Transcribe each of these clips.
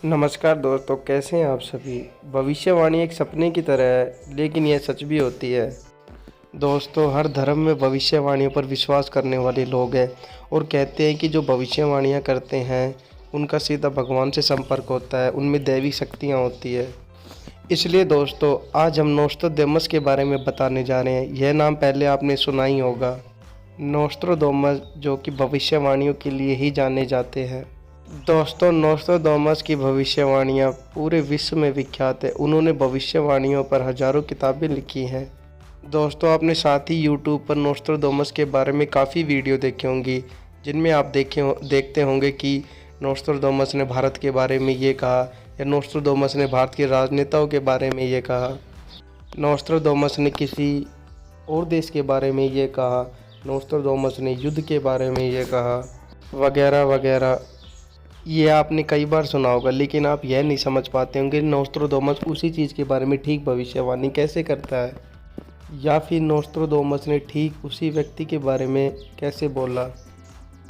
नमस्कार दोस्तों, कैसे हैं आप सभी। भविष्यवाणी एक सपने की तरह है, लेकिन यह सच भी होती है। दोस्तों, हर धर्म में भविष्यवाणियों पर विश्वास करने वाले लोग हैं और कहते हैं कि जो भविष्यवाणियां करते हैं उनका सीधा भगवान से संपर्क होता है, उनमें दैवी शक्तियां होती है। इसलिए दोस्तों, आज हम नोस्ट्राडामस के बारे में बताने जा रहे हैं। यह नाम पहले आपने सुना ही होगा, नोस्ट्राडामस, जो कि भविष्यवाणियों के लिए ही जाने जाते हैं। दोस्तों, नोस्ट्राडामस की भविष्यवाणियाँ पूरे विश्व में विख्यात है। उन्होंने भविष्यवाणियों पर हजारों किताबें लिखी हैं। दोस्तों, आपने साथ ही यूट्यूब पर नोस्ट्राडामस के बारे में काफ़ी वीडियो देखी होंगी, जिनमें आप देखते होंगे कि नोस्ट्राडामस ने भारत के बारे में ये कहा, या नोस्ट्राडामस ने भारत के राजनेताओं के बारे में ये कहा, नोस्ट्राडामस ने किसी और देश के बारे में ये कहा, नोस्ट्राडामस ने युद्ध के बारे में ये कहा, वगैरह वगैरह। ये आपने कई बार सुना होगा, लेकिन आप यह नहीं समझ पाते होंगे नोस्ट्राडामस उसी चीज़ के बारे में ठीक भविष्यवाणी कैसे करता है, या फिर नोस्ट्राडामस ने ठीक उसी व्यक्ति के बारे में कैसे बोला।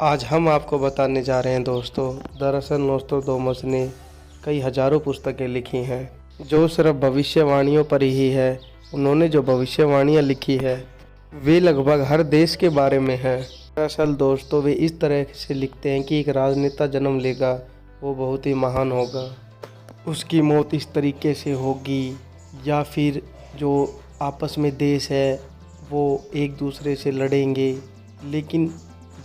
आज हम आपको बताने जा रहे हैं दोस्तों। दरअसल नोस्ट्राडामस ने कई हजारों पुस्तकें लिखी हैं जो सिर्फ भविष्यवाणियों पर ही है। उन्होंने जो भविष्यवाणियाँ लिखी है वे लगभग हर देश के बारे में हैं। दरअसल दोस्तों, वे इस तरह से लिखते हैं कि एक राजनेता जन्म लेगा, वो बहुत ही महान होगा, उसकी मौत इस तरीके से होगी, या फिर जो आपस में देश है वो एक दूसरे से लड़ेंगे। लेकिन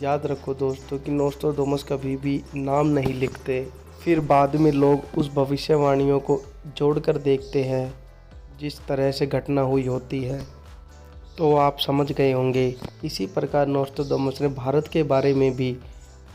याद रखो दोस्तों कि नोस्ट्राडामस कभी भी नाम नहीं लिखते। फिर बाद में लोग उस भविष्यवाणियों को जोड़कर देखते हैं जिस तरह से घटना हुई होती है, तो आप समझ गए होंगे। इसी प्रकार नोस्ट्राडामस ने भारत के बारे में भी,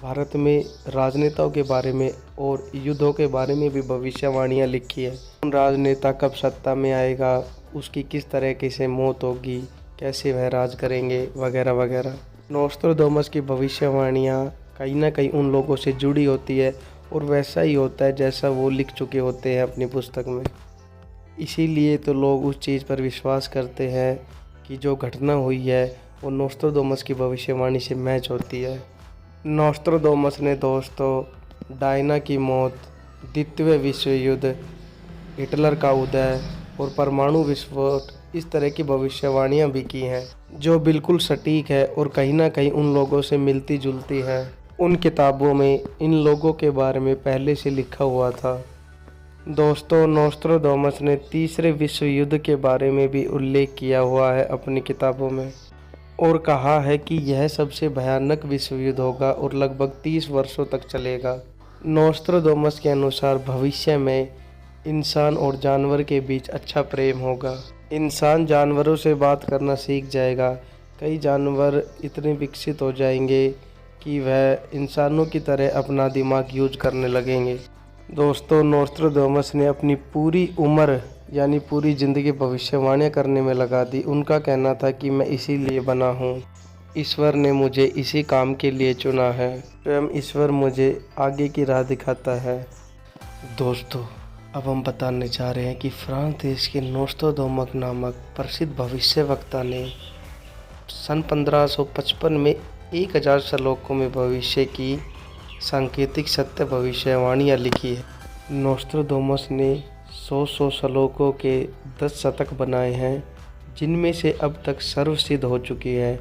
भारत में राजनेताओं के बारे में और युद्धों के बारे में भी भविष्यवाणियाँ लिखी है। कौन राजनेता कब सत्ता में आएगा, उसकी किस तरीके से मौत होगी, कैसे वह राज करेंगे, वगैरह वगैरह। नोस्ट्राडामस की भविष्यवाणियाँ कहीं ना कहीं उन लोगों से जुड़ी होती है और वैसा ही होता है जैसा वो लिख चुके होते हैं अपनी पुस्तक में। इसीलिए तो लोग उस चीज़ पर विश्वास करते हैं कि जो घटना हुई है वो नोस्ट्राडामस की भविष्यवाणी से मैच होती है। नोस्ट्राडामस ने दोस्तों डायना की मौत, द्वितीय विश्व युद्ध, हिटलर का उदय और परमाणु विस्फोट, इस तरह की भविष्यवाणियाँ भी की हैं जो बिल्कुल सटीक है और कहीं ना कहीं उन लोगों से मिलती जुलती है। उन किताबों में इन लोगों के बारे में पहले से लिखा हुआ था। दोस्तों, नोस्ट्राडामस ने तीसरे विश्व युद्ध के बारे में भी उल्लेख किया हुआ है अपनी किताबों में, और कहा है कि यह सबसे भयानक विश्व युद्ध होगा और लगभग 30 वर्षों तक चलेगा। नोस्ट्राडामस के अनुसार भविष्य में इंसान और जानवर के बीच अच्छा प्रेम होगा। इंसान जानवरों से बात करना सीख जाएगा। कई जानवर इतने विकसित हो जाएंगे कि वह इंसानों की तरह अपना दिमाग यूज करने लगेंगे। दोस्तों, नोस्ट्राडामस ने अपनी पूरी उम्र यानी पूरी ज़िंदगी भविष्यवाणियाँ करने में लगा दी। उनका कहना था कि मैं इसीलिए बना हूँ, ईश्वर ने मुझे इसी काम के लिए चुना है, स्वयं ईश्वर मुझे आगे की राह दिखाता है। दोस्तों, अब हम बताने जा रहे हैं कि फ्रांस देश के नोस्ट्राडामस नामक प्रसिद्ध भविष्यवक्ता ने सन 1555 में 1000 श्लोकों में भविष्य की सांकेतिक सत्य भविष्यवाणियाँ लिखी है। नोस्ट्राडामस ने 100 श्लोकों के 10 शतक बनाए हैं, जिनमें से अब तक सर्वसिद्ध हो चुकी है।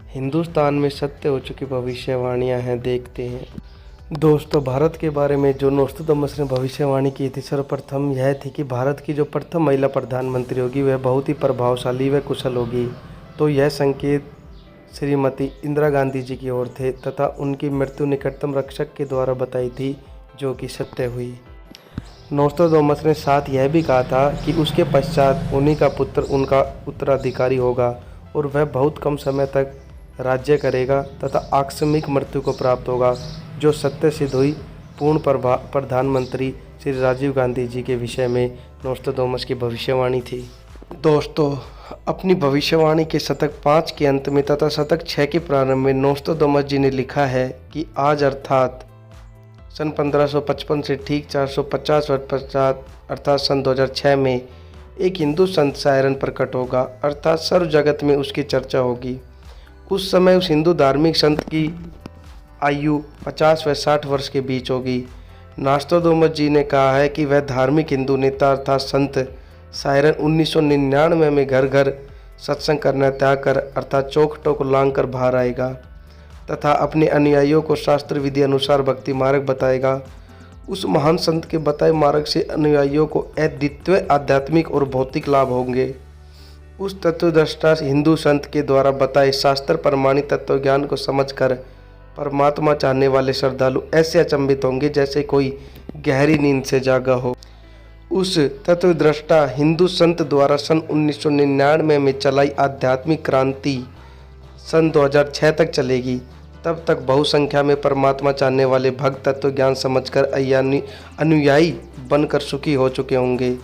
हिंदुस्तान में सत्य हो चुकी भविष्यवाणियाँ हैं। देखते हैं दोस्तों, भारत के बारे में जो नोस्ट्राडामस ने भविष्यवाणी की थी, सर्वप्रथम यह थी कि भारत की जो प्रथम महिला प्रधानमंत्री होगी वह बहुत ही प्रभावशाली व कुशल होगी। तो यह संकेत श्रीमती इंदिरा गांधी जी की ओर थे तथा उनकी मृत्यु निकटतम रक्षक के द्वारा बताई थी, जो कि सत्य हुई। नोस्ट्राडामस ने साथ यह भी कहा था कि उसके पश्चात उन्हीं का पुत्र उनका उत्तराधिकारी होगा और वह बहुत कम समय तक राज्य करेगा तथा आकस्मिक मृत्यु को प्राप्त होगा, जो सत्य सिद्ध हुई। पूर्ण प्रधानमंत्री श्री राजीव गांधी जी के विषय में नोस्ट्राडामस की भविष्यवाणी थी। दोस्तों, अपनी भविष्यवाणी के शतक 5 के अंत में तथा शतक 6 के प्रारंभ में नोस्ट्राडामस जी ने लिखा है कि आज अर्थात सन 1555 से ठीक 450 वर्ष पश्चात अर्थात सन 2006 में एक हिंदू संत सायरन प्रकट होगा, अर्थात सर्व जगत में उसकी चर्चा होगी। उस समय उस हिंदू धार्मिक संत की आयु 50 व 60 वर्ष के बीच होगी। नोस्ट्राडामस जी ने कहा है कि वह धार्मिक हिंदू नेता अर्थात संत सायरन 1999 में घर घर सत्संग करना त्याग कर अर्थात चौखटों को लांग कर बाहर आएगा तथा अपने अनुयायियों को शास्त्र विधि अनुसार भक्ति मार्ग बताएगा। उस महान संत के बताए मार्ग से अनुयायियों को अद्वितीय आध्यात्मिक और भौतिक लाभ होंगे। उस तत्वदृष्टा हिंदू संत के द्वारा बताए शास्त्र प्रमाणित तत्व ज्ञान को समझकर परमात्मा चाहने वाले श्रद्धालु ऐसे अचंभित होंगे जैसे कोई गहरी नींद से जागा हो। उस तत्वदृष्टा हिंदू संत द्वारा सन 1999 में चलाई आध्यात्मिक क्रांति सन 2006 तक चलेगी। तब तक बहुसंख्या में परमात्मा चाहने वाले भक्त तत्व ज्ञान समझकर अनुयायी बनकर सुखी हो चुके होंगे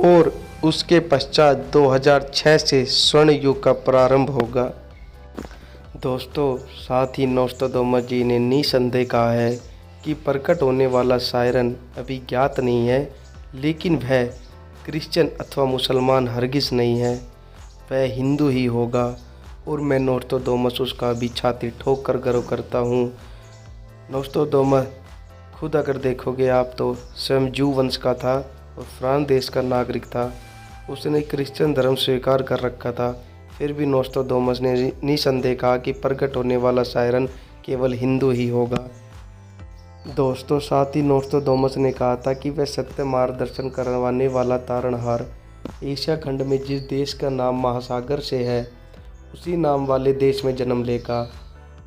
और उसके पश्चात 2006 से स्वर्ण युग का प्रारंभ होगा। दोस्तों, साथ ही नोस्ट्राडामस जी ने निसंदेह कहा है कि प्रकट होने वाला सायरन अभी ज्ञात नहीं है, लेकिन वह क्रिश्चियन अथवा मुसलमान हरगिज नहीं है, वह हिंदू ही होगा। और मैं नोस्ट्राडामस उसका भी छाती ठोक कर गर्व करता हूँ। नोस्ट्राडामस खुद अगर देखोगे आप तो स्वयं जू वंश का था और फ्रांस देश का नागरिक था। उसने क्रिश्चियन धर्म स्वीकार कर रखा था, फिर भी नोस्ट्राडामस ने निसंदेह कहा कि प्रकट होने वाला सायरन केवल हिंदू ही होगा। दोस्तों, साथ ही नोस्ट्राडामस ने कहा था कि वह सत्य मार्गदर्शन करवाने वाला तारणहार एशिया खंड में जिस देश का नाम महासागर से है उसी नाम वाले देश में जन्म लेगा।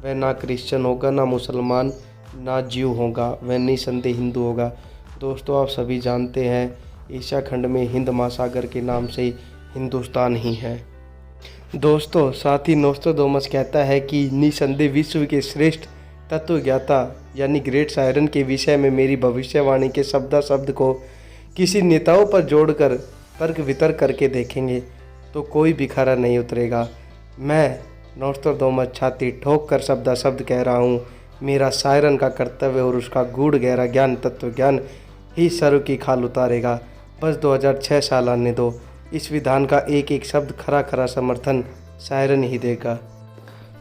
वह ना क्रिश्चियन होगा, ना मुसलमान, ना ज्यू होगा, वह निसंदेह हिंदू होगा। दोस्तों, आप सभी जानते हैं एशिया खंड में हिंद महासागर के नाम से हिंदुस्तान ही है। दोस्तों, साथ ही नोस्ट्राडामस कहता है कि निसंदेह विश्व के श्रेष्ठ तत्वज्ञाता यानी ग्रेट सायरन के विषय में मेरी भविष्यवाणी के शब्द को किसी नेताओं पर जोड़कर तर्क वितर्क करके देखेंगे तो कोई भी खरा नहीं उतरेगा। मैं नोस्ट्राडामस छाती ठोक कर शब्द कह रहा हूँ। मेरा सायरन का कर्तव्य और उसका गूढ़ गहरा ज्ञान तत्व ज्ञान ही सर्व की खाल उतारेगा। बस 2006 साल आने दो। इस विधान का एक एक शब्द खरा समर्थन सायरन ही देगा।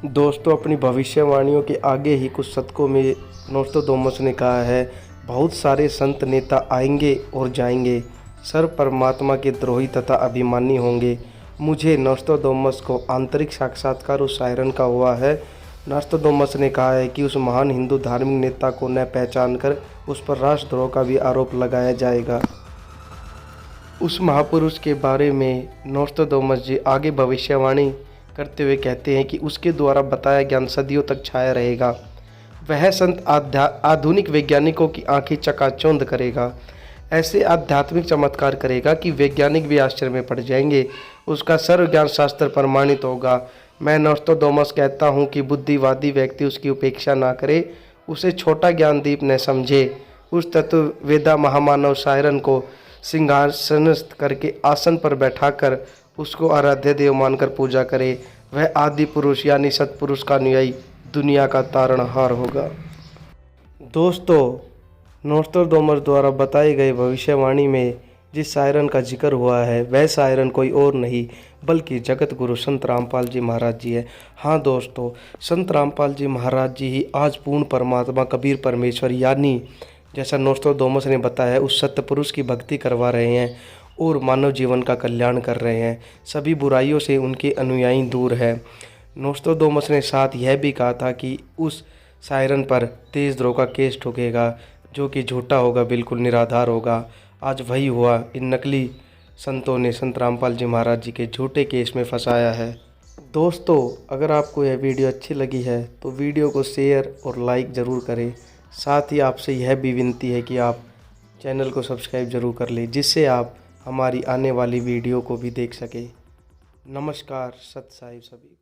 दोस्तों, अपनी भविष्यवाणियों के आगे ही कुछ शतकों में नोस्ट्राडामस ने कहा है, बहुत सारे संत नेता आएंगे और जाएंगे, सर्व परमात्मा के द्रोही तथा अभिमानी होंगे। मुझे नोस्ट्राडामस को आंतरिक साक्षात्कार उस सायरन का हुआ है। नोस्ट्राडामस ने कहा है कि उस महान हिंदू धार्मिक नेता को न पहचान कर उस पर राष्ट्रद्रोह का भी आरोप लगाया जाएगा। उस महापुरुष के बारे में नोस्ट्राडामस जी आगे भविष्यवाणी करते हुए कहते हैं कि उसके द्वारा बताया ज्ञान सदियों तक छाया रहेगा। वह संत आधुनिक वैज्ञानिकों की आंखें चकाचौंध करेगा, ऐसे आध्यात्मिक चमत्कार करेगा कि वैज्ञानिक भी आश्चर्य में पड़ जाएंगे। उसका सर्व ज्ञान शास्त्र प्रमाणित होगा। मैं नोस्ट्राडामस कहता हूँ कि बुद्धिवादी व्यक्ति उसकी उपेक्षा ना करे, उसे छोटा ज्ञानदीप न समझे। उस तत्ववेदा महामानव सायरन को सिंहासनस्थ करके आसन पर बैठाकर उसको आराध्य देव मानकर पूजा करे। वह आदि पुरुष यानी सत्पुरुष का अनुयायी दुनिया का तारणहार होगा। दोस्तों, नोस्ट्राडामस द्वारा बताई गई भविष्यवाणी में जिस सायरन का जिक्र हुआ है वह सायरन कोई और नहीं बल्कि जगत गुरु संत रामपाल जी महाराज जी है। हाँ दोस्तों, संत रामपाल जी महाराज जी ही आज पूर्ण परमात्मा कबीर परमेश्वर यानी जैसा नोस्ट्राडामस ने बताया उस सत्य पुरुष की भक्ति करवा रहे हैं और मानव जीवन का कल्याण कर रहे हैं। सभी बुराइयों से उनके अनुयायी दूर है। नोस्ट्राडामस ने साथ यह भी कहा था कि उस सायरन पर देशद्रोह का केस ठोकेगा जो कि झूठा होगा, बिल्कुल निराधार होगा। आज वही हुआ। इन नकली संतों ने संत रामपाल जी महाराज जी के झूठे केस में फंसाया है। दोस्तों, अगर आपको यह वीडियो अच्छी लगी है तो वीडियो को शेयर और लाइक ज़रूर करें। साथ ही आपसे यह भी विनती है कि आप चैनल को सब्सक्राइब ज़रूर कर लें जिससे आप हमारी आने वाली वीडियो को भी देख सकें। नमस्कार, सत साहिब सभी।